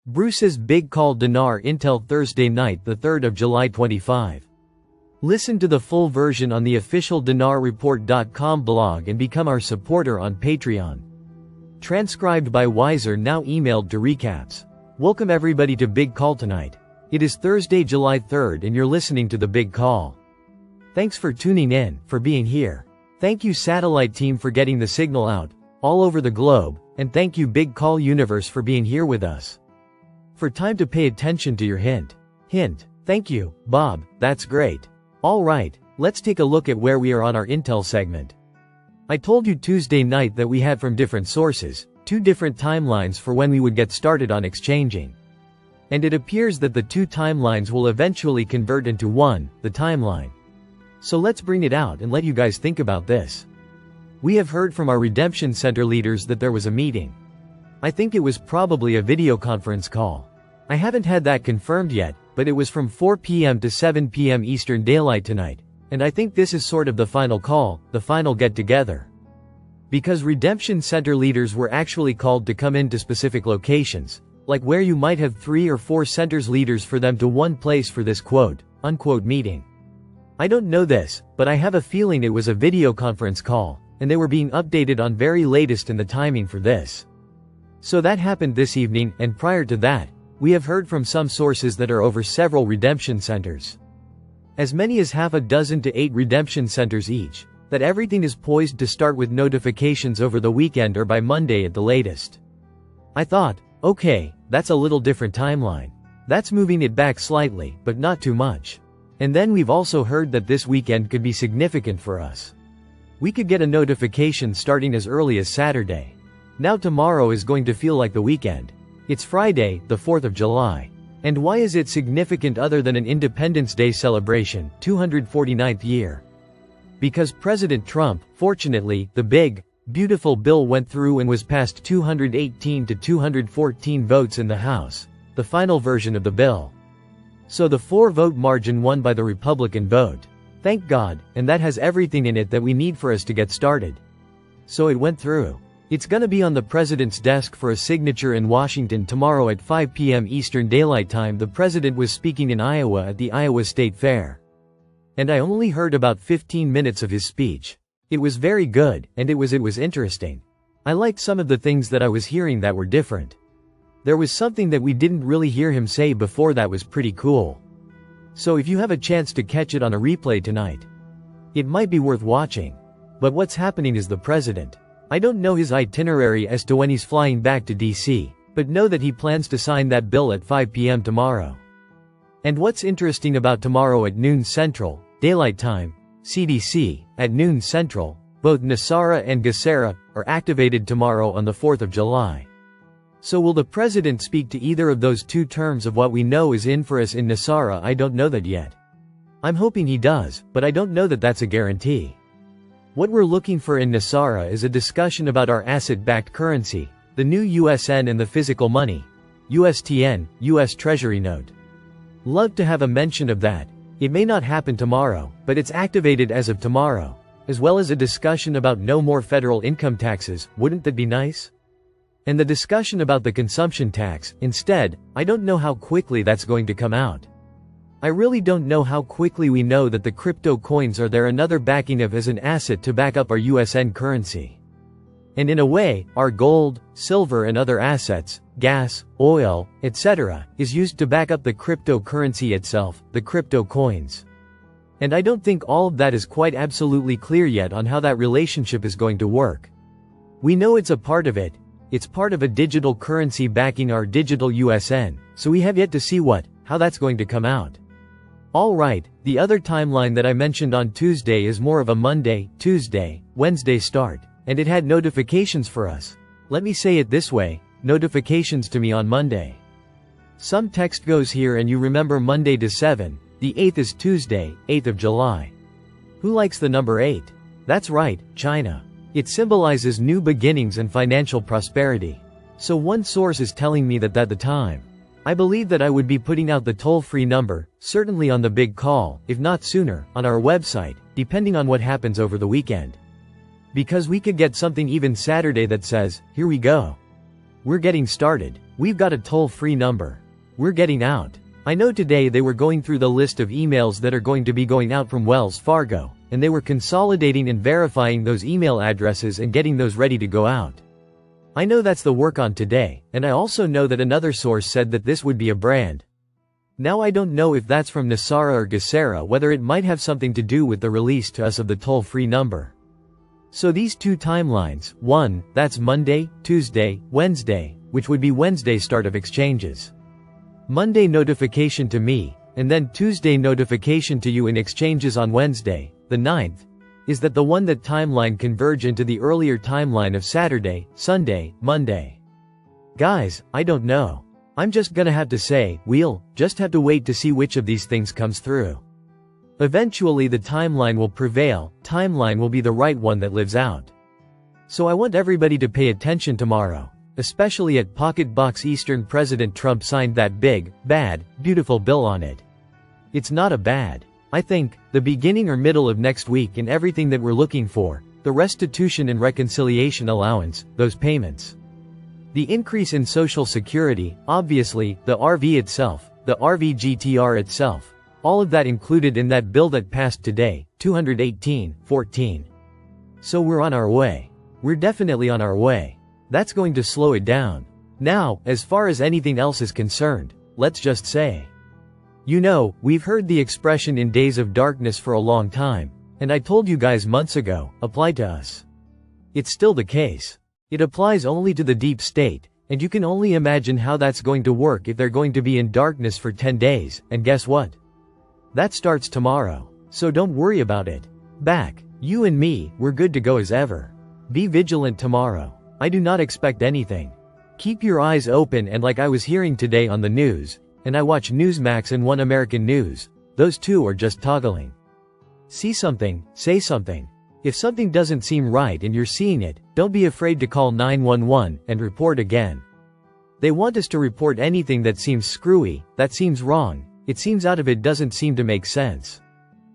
Bruce's big call. Dinar Intel Thursday night, the 3rd of July 25. Listen to the full version on the official dinarreport.com blog and become our supporter on Patreon. Transcribed by Wiser, now emailed to recaps. Welcome everybody to Big Call tonight. It is Thursday, July 3rd and you're listening to the Big Call. Thanks for tuning in, for being here. Thank you satellite team for getting the signal out, all over the globe, and thank you Big Call universe for being here with us. For time to pay attention to your hint. Thank you, Bob, that's great. Alright, let's take a look at where we are on our Intel segment. I told you Tuesday night that we had from different sources, 2 different timelines for when we would get started on exchanging. And it appears that the 2 timelines will eventually convert into one, the timeline. So let's bring it out and let you guys think about this. We have heard from our redemption center leaders that there was a meeting. I think it was probably a video conference call. I haven't had that confirmed yet, but it was from 4 p.m. to 7 p.m. Eastern Daylight tonight, and I think this is sort of the final call, the final get-together. Because redemption center leaders were actually called to come into specific locations, like where you might have 3 or 4 centers leaders for them to one place for this quote-unquote meeting. I don't know this, but I have a feeling it was a video conference call, and they were being updated on very latest in the timing for this. So that happened this evening, and prior to that, we have heard from some sources that are over several redemption centers. As many as half a dozen to 8 redemption centers each, that everything is poised to start with notifications over the weekend or by Monday at the latest. I thought, okay, that's a little different timeline. That's moving it back slightly, but not too much. And then we've also heard that this weekend could be significant for us. We could get a notification starting as early as Saturday. Now tomorrow is going to feel like the weekend. It's Friday, the 4th of July. And why is it significant other than an Independence Day celebration, 249th year? Because President Trump, fortunately, the big, beautiful bill went through and was passed 218 to 214 votes in the House, the final version of the bill. So the 4-vote margin won by the Republican vote. Thank God, and that has everything in it that we need for us to get started. So it went through. It's gonna be on the president's desk for a signature in Washington tomorrow at 5 p.m. Eastern Daylight Time. The president was speaking in Iowa at the Iowa State Fair. And I only heard about 15 minutes of his speech. It was very good, and it was interesting. I liked some of the things that I was hearing that were different. There was something that we didn't really hear him say before that was pretty cool. So if you have a chance to catch it on a replay tonight, it might be worth watching. But what's happening is the president. I don't know his itinerary as to when he's flying back to DC, but know that he plans to sign that bill at 5 p.m. tomorrow. And what's interesting about tomorrow at noon Central, Daylight Time, CDC, at noon Central, both NESARA and GESARA are activated tomorrow on the 4th of July. So will the president speak to either of those 2 terms of what we know is in for us in NESARA? I don't know that yet. I'm hoping he does, but I don't know that that's a guarantee. What we're looking for in NESARA is a discussion about our asset-backed currency, the new USN and the physical money, USTN, US Treasury note. Love to have a mention of that. It may not happen tomorrow, but it's activated as of tomorrow, as well as a discussion about no more federal income taxes. Wouldn't that be nice? And the discussion about the consumption tax, instead. I don't know how quickly that's going to come out. I really don't know how quickly we know that the crypto coins are there, another backing of as an asset to back up our USN currency. And in a way, our gold, silver and other assets, gas, oil, etc., is used to back up the cryptocurrency itself, the crypto coins. And I don't think all of that is quite absolutely clear yet on how that relationship is going to work. We know it's a part of it. It's part of a digital currency backing our digital USN, so we have yet to see how that's going to come out. Alright, the other timeline that I mentioned on Tuesday is more of a Monday, Tuesday, Wednesday start, and it had notifications for us. Let me say it this way, notifications to me on Monday. Some text goes here and you remember Monday to 7, the 8th is Tuesday, 8th of July. Who likes the number 8? That's right, China. It symbolizes new beginnings and financial prosperity. So one source is telling me that at the time, I believe that I would be putting out the toll-free number, certainly on the Big Call, if not sooner, on our website, depending on what happens over the weekend. Because we could get something even Saturday that says, here we go. We're getting started. We've got a toll-free number. We're getting out. I know today they were going through the list of emails that are going to be going out from Wells Fargo, and they were consolidating and verifying those email addresses and getting those ready to go out. I know that's the work on today, and I also know that another source said that this would be a brand. Now I don't know if that's from Nasara or Gesera, whether it might have something to do with the release to us of the toll-free number. So these two timelines, one, that's Monday, Tuesday, Wednesday, which would be Wednesday start of exchanges. Monday notification to me, and then Tuesday notification to you in exchanges on Wednesday, the 9th, is that the one that timeline converge into the earlier timeline of Saturday, Sunday, Monday. Guys, I don't know. I'm just gonna have to say, we'll just have to wait to see which of these things comes through. Eventually the timeline will prevail, timeline will be the right one that lives out. So I want everybody to pay attention tomorrow, especially at Pocket Box Eastern. President Trump signed that big, bad, beautiful bill on it. It's not a bad. I think, the beginning or middle of next week and everything that we're looking for, the restitution and reconciliation allowance, those payments. The increase in Social Security, obviously, the RV itself, the RVGTR itself, all of that included in that bill that passed today, 218-14. So we're on our way. We're definitely on our way. That's going to slow it down. Now, as far as anything else is concerned, let's just say. You know, we've heard the expression in days of darkness for a long time, and I told you guys months ago, applied to us. It's still the case. It applies only to the deep state, and you can only imagine how that's going to work if they're going to be in darkness for 10 days, and guess what? That starts tomorrow. So don't worry about it. Back, you and me, we're good to go as ever. Be vigilant tomorrow. I do not expect anything. Keep your eyes open, and like I was hearing today on the news, and I watch Newsmax and One American News, those two are just toggling. See something, say something. If something doesn't seem right and you're seeing it, don't be afraid to call 911 and report again. They want us to report anything that seems screwy, that seems wrong, it seems out of it, doesn't seem to make sense.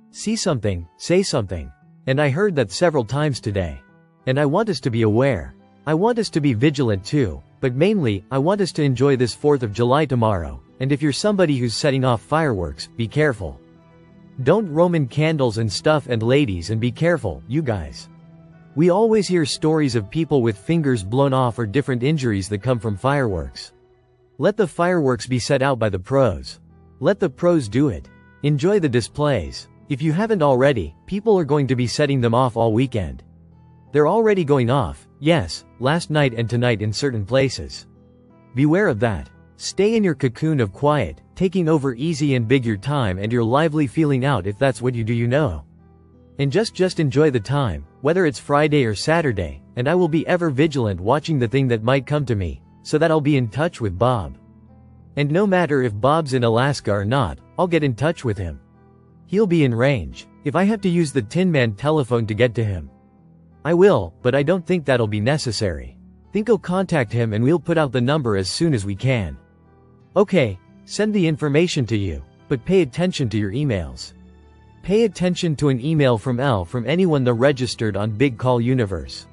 See something, say something. And I heard that several times today. And I want us to be aware. I want us to be vigilant too, but mainly, I want us to enjoy this 4th of July tomorrow, and if you're somebody who's setting off fireworks, be careful. Don't Roman candles and stuff, and ladies, and be careful, you guys. We always hear stories of people with fingers blown off or different injuries that come from fireworks. Let the fireworks be set out by the pros. Let the pros do it. Enjoy the displays. If you haven't already, people are going to be setting them off all weekend. They're already going off, yes, last night and tonight in certain places. Beware of that. Stay in your cocoon of quiet, taking over easy and big your time and your lively feeling out if that's what you do, you know. And just enjoy the time, whether it's Friday or Saturday, and I will be ever vigilant watching the thing that might come to me, so that I'll be in touch with Bob. And no matter if Bob's in Alaska or not, I'll get in touch with him. He'll be in range. If I have to use the Tin Man telephone to get to him, I will, but I don't think that'll be necessary. Think I'll contact him and we'll put out the number as soon as we can. Okay, send the information to you, but pay attention to your emails. Pay attention to an email from anyone that registered on Big Call Universe.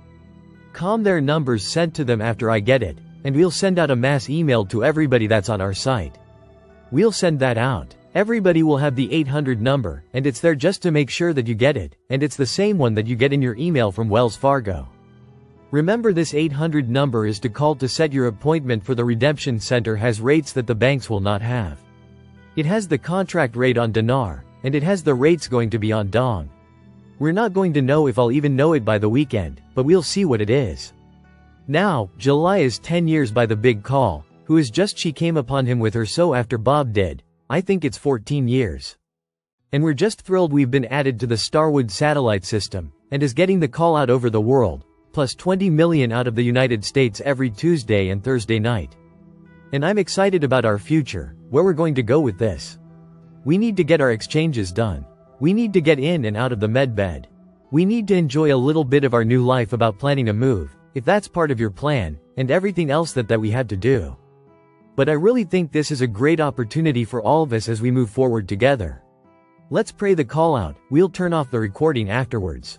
Their numbers sent to them after I get it, and we'll send out a mass email to everybody that's on our site. We'll send that out. Everybody will have the 800 number, and it's there just to make sure that you get it, and it's the same one that you get in your email from Wells Fargo. Remember, this 800 number is to call to set your appointment for the redemption center. Has rates that the banks will not have. It has the contract rate on Dinar, and it has the rates going to be on Dong. We're not going to know if I'll even know it by the weekend, but we'll see what it is. Now, July is 10 years by the big call, who is just she came upon him with her, so after Bob did, I think it's 14 years. And we're just thrilled we've been added to the Starwood satellite system, and is getting the call out over the world, plus 20 million out of the United States every Tuesday and Thursday night. And I'm excited about our future, where we're going to go with this. We need to get our exchanges done. We need to get in and out of the med bed. We need to enjoy a little bit of our new life about planning a move, if that's part of your plan, and everything else that we had to do. But I really think this is a great opportunity for all of us as we move forward together. Let's pray the call out. We'll turn off the recording afterwards.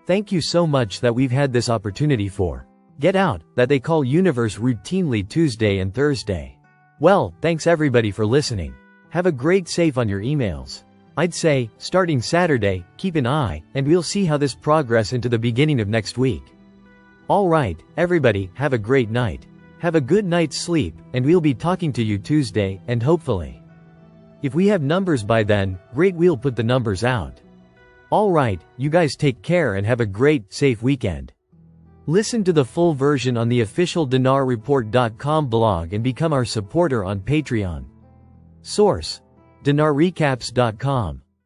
Thank you so much that we've had this opportunity for. Get out, that they call universe routinely Tuesday and Thursday. Well, thanks everybody for listening. Have a great safe on your emails. I'd say, starting Saturday, keep an eye, and we'll see how this progress into the beginning of next week. Alright, everybody, have a great night. Have a good night's sleep, and we'll be talking to you Tuesday, and hopefully, if we have numbers by then, great, we'll put the numbers out. Alright, you guys take care and have a great, safe weekend. Listen to the full version on the official dinarreport.com blog and become our supporter on Patreon. Source: dinarrecaps.com